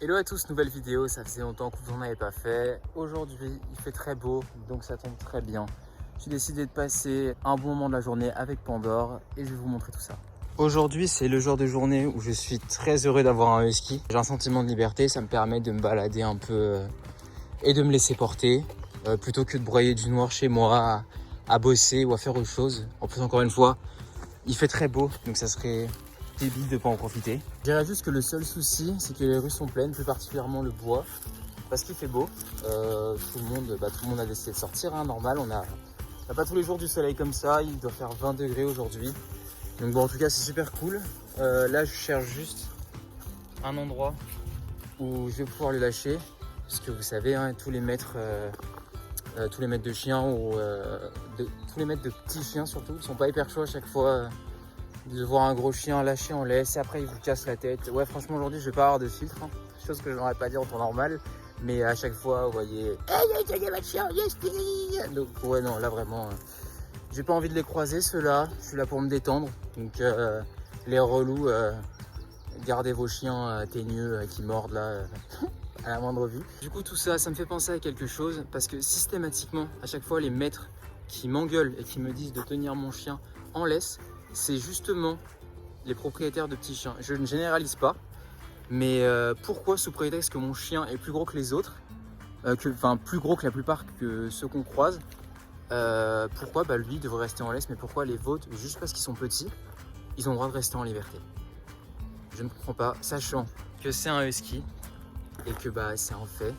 Hello à tous, nouvelle vidéo, ça faisait longtemps que vous n'en avez pas fait. Aujourd'hui, il fait très beau, donc ça tombe très bien. J'ai décidé de passer un bon moment de la journée avec Pandore et je vais vous montrer tout ça. Aujourd'hui, c'est le jour de journée où je suis très heureux d'avoir un husky. J'ai un sentiment de liberté, ça me permet de me balader un peu et de me laisser porter plutôt que de broyer du noir chez moi à bosser ou à faire autre chose. En plus, encore une fois, il fait très beau, donc ça serait débile de ne pas en profiter. Je dirais juste que le seul souci, c'est que les rues sont pleines, plus particulièrement le bois, parce qu'il fait beau. Tout le monde a décidé de sortir, hein, normal. On n'a pas tous les jours du soleil comme ça, il doit faire 20 degrés aujourd'hui. Donc bon, en tout cas, c'est super cool. Là, je cherche juste un endroit où je vais pouvoir le lâcher, parce que vous savez, hein, tous les maîtres de chiens ou tous les maîtres de petits chiens surtout, ils sont pas hyper chauds à chaque fois. De voir un gros chien lâché en laisse et après il vous casse la tête. Ouais, franchement, aujourd'hui je vais pas avoir de filtre, hein. Chose que je n'aurais pas dit en temps normal, mais à chaque fois vous voyez hey, votre chien, yes, donc ouais, non, là vraiment j'ai pas envie de les croiser ceux-là. Je suis là pour me détendre, donc les relous, gardez vos chiens teigneux qui mordent là à la moindre vue. Du coup, tout ça, ça me fait penser à quelque chose, parce que systématiquement à chaque fois les maîtres qui m'engueulent et qui me disent de tenir mon chien en laisse, c'est justement les propriétaires de petits chiens. Je ne généralise pas, mais pourquoi, sous prétexte que mon chien est plus gros que les autres, plus gros que la plupart que ceux qu'on croise, pourquoi lui devrait rester en laisse, mais pourquoi les vôtres, juste parce qu'ils sont petits, ils ont le droit de rester en liberté? Je ne comprends pas, sachant que c'est un husky et que c'est un fait,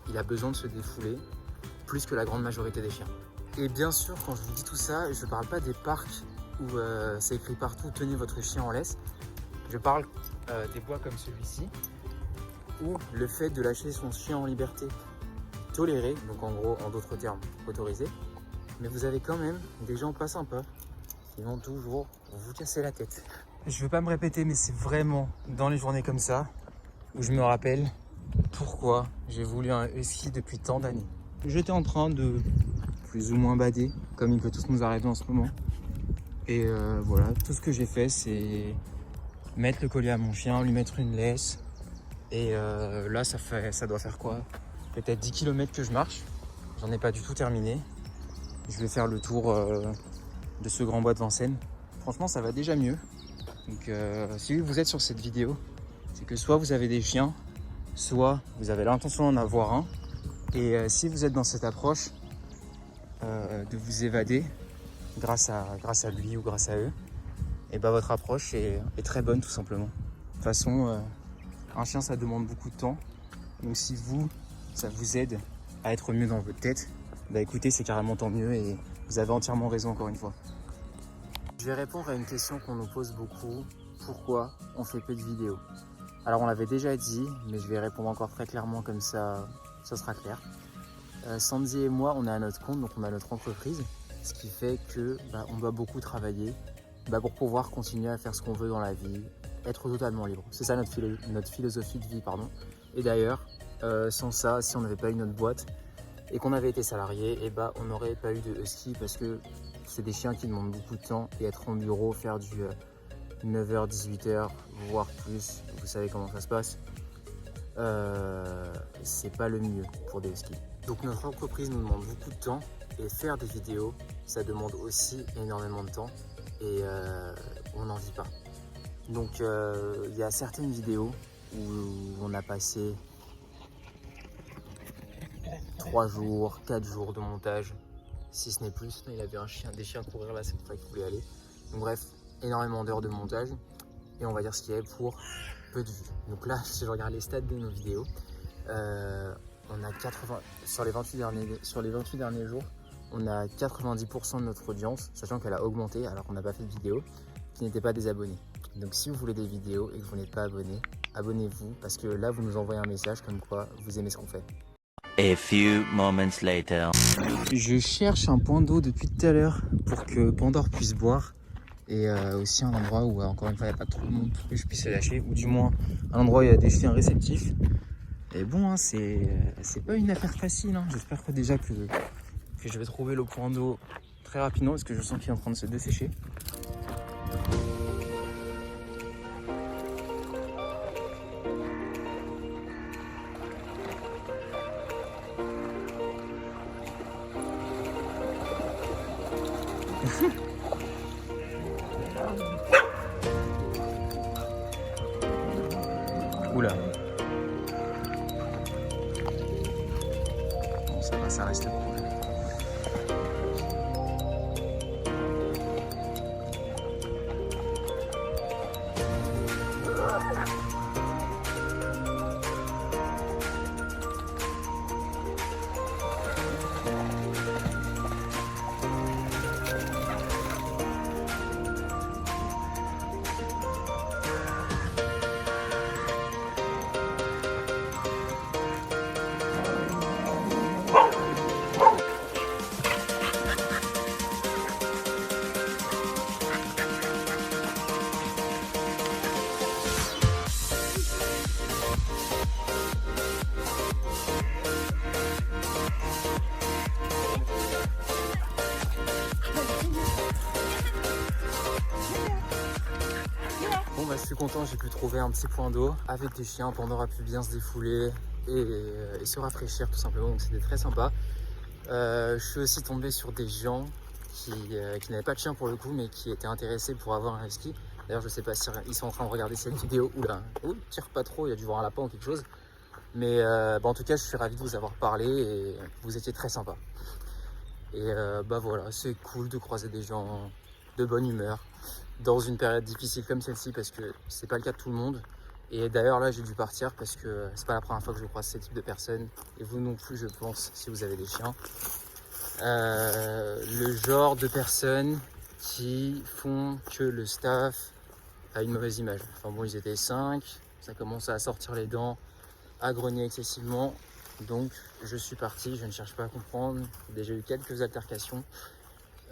il a besoin de se défouler plus que la grande majorité des chiens. Et bien sûr, quand je vous dis tout ça, je ne parle pas des parcs où c'est écrit partout « Tenez votre chien en laisse ». Je parle des bois comme celui-ci, où le fait de lâcher son chien en liberté, toléré, donc en gros, en d'autres termes, autorisé, mais vous avez quand même des gens pas sympas qui vont toujours vous casser la tête. Je ne veux pas me répéter, mais c'est vraiment dans les journées comme ça où je me rappelle pourquoi j'ai voulu un husky depuis tant d'années. J'étais en train de plus ou moins bader, comme il peut tous nous arriver en ce moment. Et voilà, tout ce que j'ai fait, c'est mettre le collier à mon chien, lui mettre une laisse. Et là, ça doit faire quoi? Peut-être 10 km que je marche. J'en ai pas du tout terminé. Je vais faire le tour de ce grand bois de Vincennes. Franchement, ça va déjà mieux. Donc si vous êtes sur cette vidéo, c'est que soit vous avez des chiens, soit vous avez l'intention d'en avoir un. Et si vous êtes dans cette approche de vous évader, grâce à lui ou grâce à eux, et votre approche est très bonne, tout simplement. De toute façon, un chien, ça demande beaucoup de temps. Donc si ça vous aide à être mieux dans votre tête, écoutez, c'est carrément tant mieux et vous avez entièrement raison encore une fois. Je vais répondre à une question qu'on nous pose beaucoup. Pourquoi on fait peu de vidéos? Alors on l'avait déjà dit, mais je vais répondre encore très clairement, comme ça sera clair. Sandy et moi, on est à notre compte, donc on a notre entreprise. Ce qui fait que on doit beaucoup travailler pour pouvoir continuer à faire ce qu'on veut dans la vie, être totalement libre. C'est ça notre philosophie de vie, pardon. Et d'ailleurs, sans ça, si on n'avait pas eu notre boîte et qu'on avait été salarié, on n'aurait pas eu de husky, parce que c'est des chiens qui demandent beaucoup de temps, et être en bureau, faire du 9h, 18h, voire plus, vous savez comment ça se passe, c'est pas le mieux pour des huskies. Donc notre entreprise nous demande beaucoup de temps, et faire des vidéos, ça demande aussi énormément de temps, et on n'en vit pas. Donc il y a certaines vidéos où on a passé 3 jours, 4 jours de montage, si ce n'est plus. Il avait des chiens courir là, c'est pour ça qu'il voulait aller. Donc bref, énormément d'heures de montage, et on va dire ce qu'il y avait pour peu de vues. Donc là, si je regarde les stats de nos vidéos, on a 80, sur les 28 derniers jours, on a 90% de notre audience, sachant qu'elle a augmenté alors qu'on n'a pas fait de vidéo, qui n'étaient pas des abonnés. Donc si vous voulez des vidéos et que vous n'êtes pas abonné, abonnez-vous, parce que là vous nous envoyez un message comme quoi vous aimez ce qu'on fait. A few moments later. Je cherche un point d'eau depuis tout à l'heure pour que Pandore puisse boire, et aussi un endroit où encore une fois il n'y a pas trop de monde pour que je puisse le lâcher, ou du moins un endroit où il y a des chiens réceptifs. Et bon, hein, c'est pas une affaire facile, hein. J'espère que déjà que je vais trouver le point d'eau très rapidement, parce que je sens qu'il est en train de se dessécher. ça reste cool. Bon bah je suis content, j'ai pu trouver un petit point d'eau avec des chiens. Pandore a pu bien se défouler et se rafraîchir tout simplement, donc c'était très sympa. Je suis aussi tombé sur des gens qui n'avaient pas de chien pour le coup, mais qui étaient intéressés pour avoir un husky. D'ailleurs je sais pas si ils sont en train de regarder cette vidéo. Oula, tire pas trop, il y a dû voir un lapin ou quelque chose. Mais en tout cas je suis ravi de vous avoir parlé et vous étiez très sympa. Et bah voilà, c'est cool de croiser des gens de bonne humeur dans une période difficile comme celle-ci, parce que c'est pas le cas de tout le monde. Et d'ailleurs là j'ai dû partir parce que c'est pas la première fois que je croise ce type de personnes, et vous non plus je pense si vous avez des chiens. Le genre de personnes qui font que le staff a une mauvaise image. Enfin bon, ils étaient 5, ça commençait à sortir les dents, à grogner excessivement, donc je suis parti. Je ne cherche pas à comprendre, j'ai déjà eu quelques altercations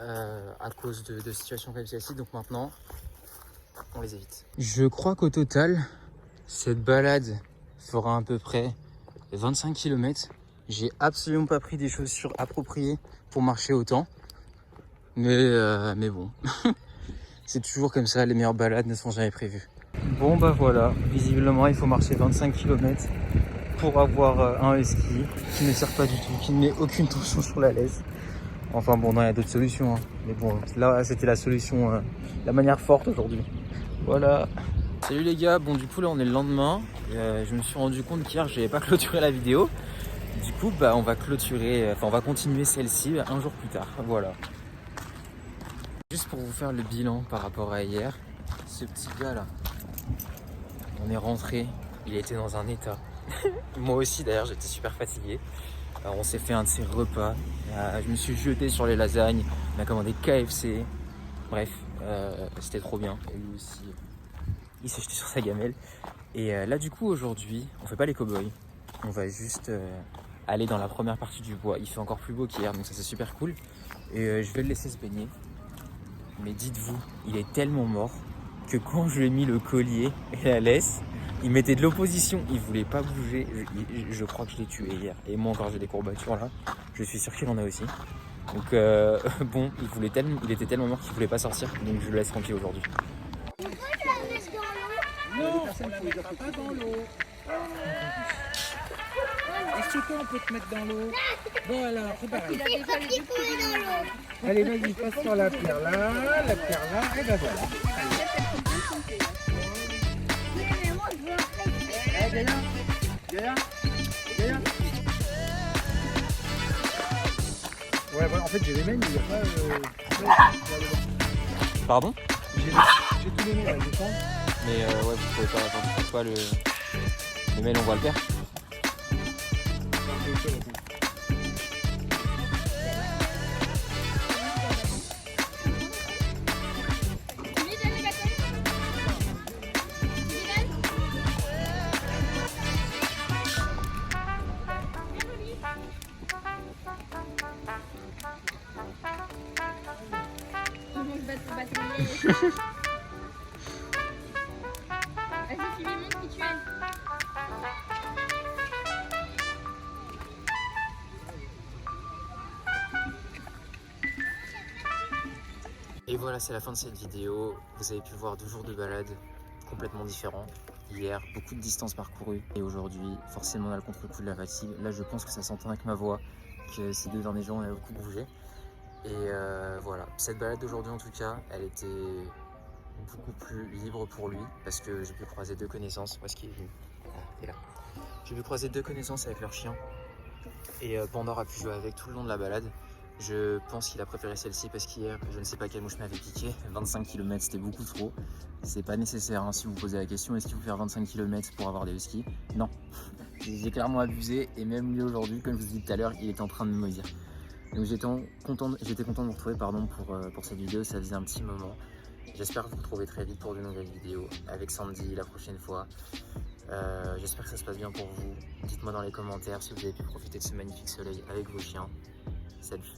à cause de situations comme celle-ci, donc maintenant on les évite. Je crois qu'au total cette balade fera à peu près 25 km. J'ai absolument pas pris des chaussures appropriées pour marcher autant, mais bon c'est toujours comme ça, les meilleures balades ne sont jamais prévues. Bon bah voilà, visiblement il faut marcher 25 km pour avoir un husky qui ne sert pas du tout, qui ne met aucune tension sur la laisse. Enfin bon, non, il y a d'autres solutions, hein. Mais bon, là c'était la solution, la manière forte aujourd'hui. Voilà. Salut les gars, bon du coup là on est le lendemain. Je me suis rendu compte qu'hier j'avais pas clôturé la vidéo. Du coup bah on va clôturer, enfin on va continuer celle-ci un jour plus tard. Voilà. Juste pour vous faire le bilan par rapport à hier, ce petit gars là, on est rentré, il était dans un état. Moi aussi d'ailleurs j'étais super fatigué. Alors, on s'est fait un de ces repas, je me suis jeté sur les lasagnes, on a commandé KFC, bref, c'était trop bien. Et lui aussi, il s'est jeté sur sa gamelle. Et là du coup aujourd'hui, on fait pas les cow-boys, on va juste aller dans la première partie du bois. Il fait encore plus beau qu'hier, donc ça c'est super cool. Et je vais le laisser se baigner. Mais dites-vous, il est tellement mort que quand je lui ai mis le collier et la laisse, il mettait de l'opposition, il voulait pas bouger. Je crois que je l'ai tué hier. Et moi encore j'ai des courbatures là. Je suis sûr qu'il en a aussi. Donc bon, il était tellement mort qu'il voulait pas sortir. Donc je le laisse tranquille aujourd'hui. Non, personne ne ne pas dans l'eau. Est-ce que on peut te mettre dans l'eau? Voilà, c'est pareil. Allez, vas-y, passe sur la pierre là, et ben voilà. Allez, Gaïa. Ouais, voilà, en fait j'ai les mêmes, mais il n'y a pas... Pardon? J'ai tous les mêmes, là, je pense. Mais ouais, vous pouvez pas le mail, on voit le père. Vas-y, tu lui montres qui tu es. Et voilà, c'est la fin de cette vidéo. Vous avez pu voir 2 jours de balade complètement différents. Hier, beaucoup de distance parcourue. Et aujourd'hui, forcément, on a le contre-coup de la fatigue. Là, je pense que ça s'entend avec ma voix, que ces 2 derniers jours, on a beaucoup bougé. Et voilà, cette balade d'aujourd'hui, en tout cas, elle était beaucoup plus libre pour lui, parce que j'ai pu croiser 2 connaissances. Où est-ce qu'il est venu? Ah, il est là. J'ai pu croiser 2 connaissances avec leur chien. Et Pandore a pu jouer avec tout le long de la balade. Je pense qu'il a préféré celle-ci parce qu'hier, je ne sais pas quelle mouche m'avait piqué. 25 km, c'était beaucoup trop. C'est pas nécessaire hein, si vous posez la question, est-ce qu'il faut faire 25 km pour avoir des huskies? Non. J'ai clairement abusé et même lui aujourd'hui, comme je vous ai dit tout à l'heure, il était en train de me maudire. Donc j'étais content de vous retrouver pour cette vidéo, ça faisait un petit moment. J'espère vous retrouver très vite pour de nouvelles vidéos avec Sandy la prochaine fois. J'espère que ça se passe bien pour vous. Dites-moi dans les commentaires si vous avez pu profiter de ce magnifique soleil avec vos chiens. Salut!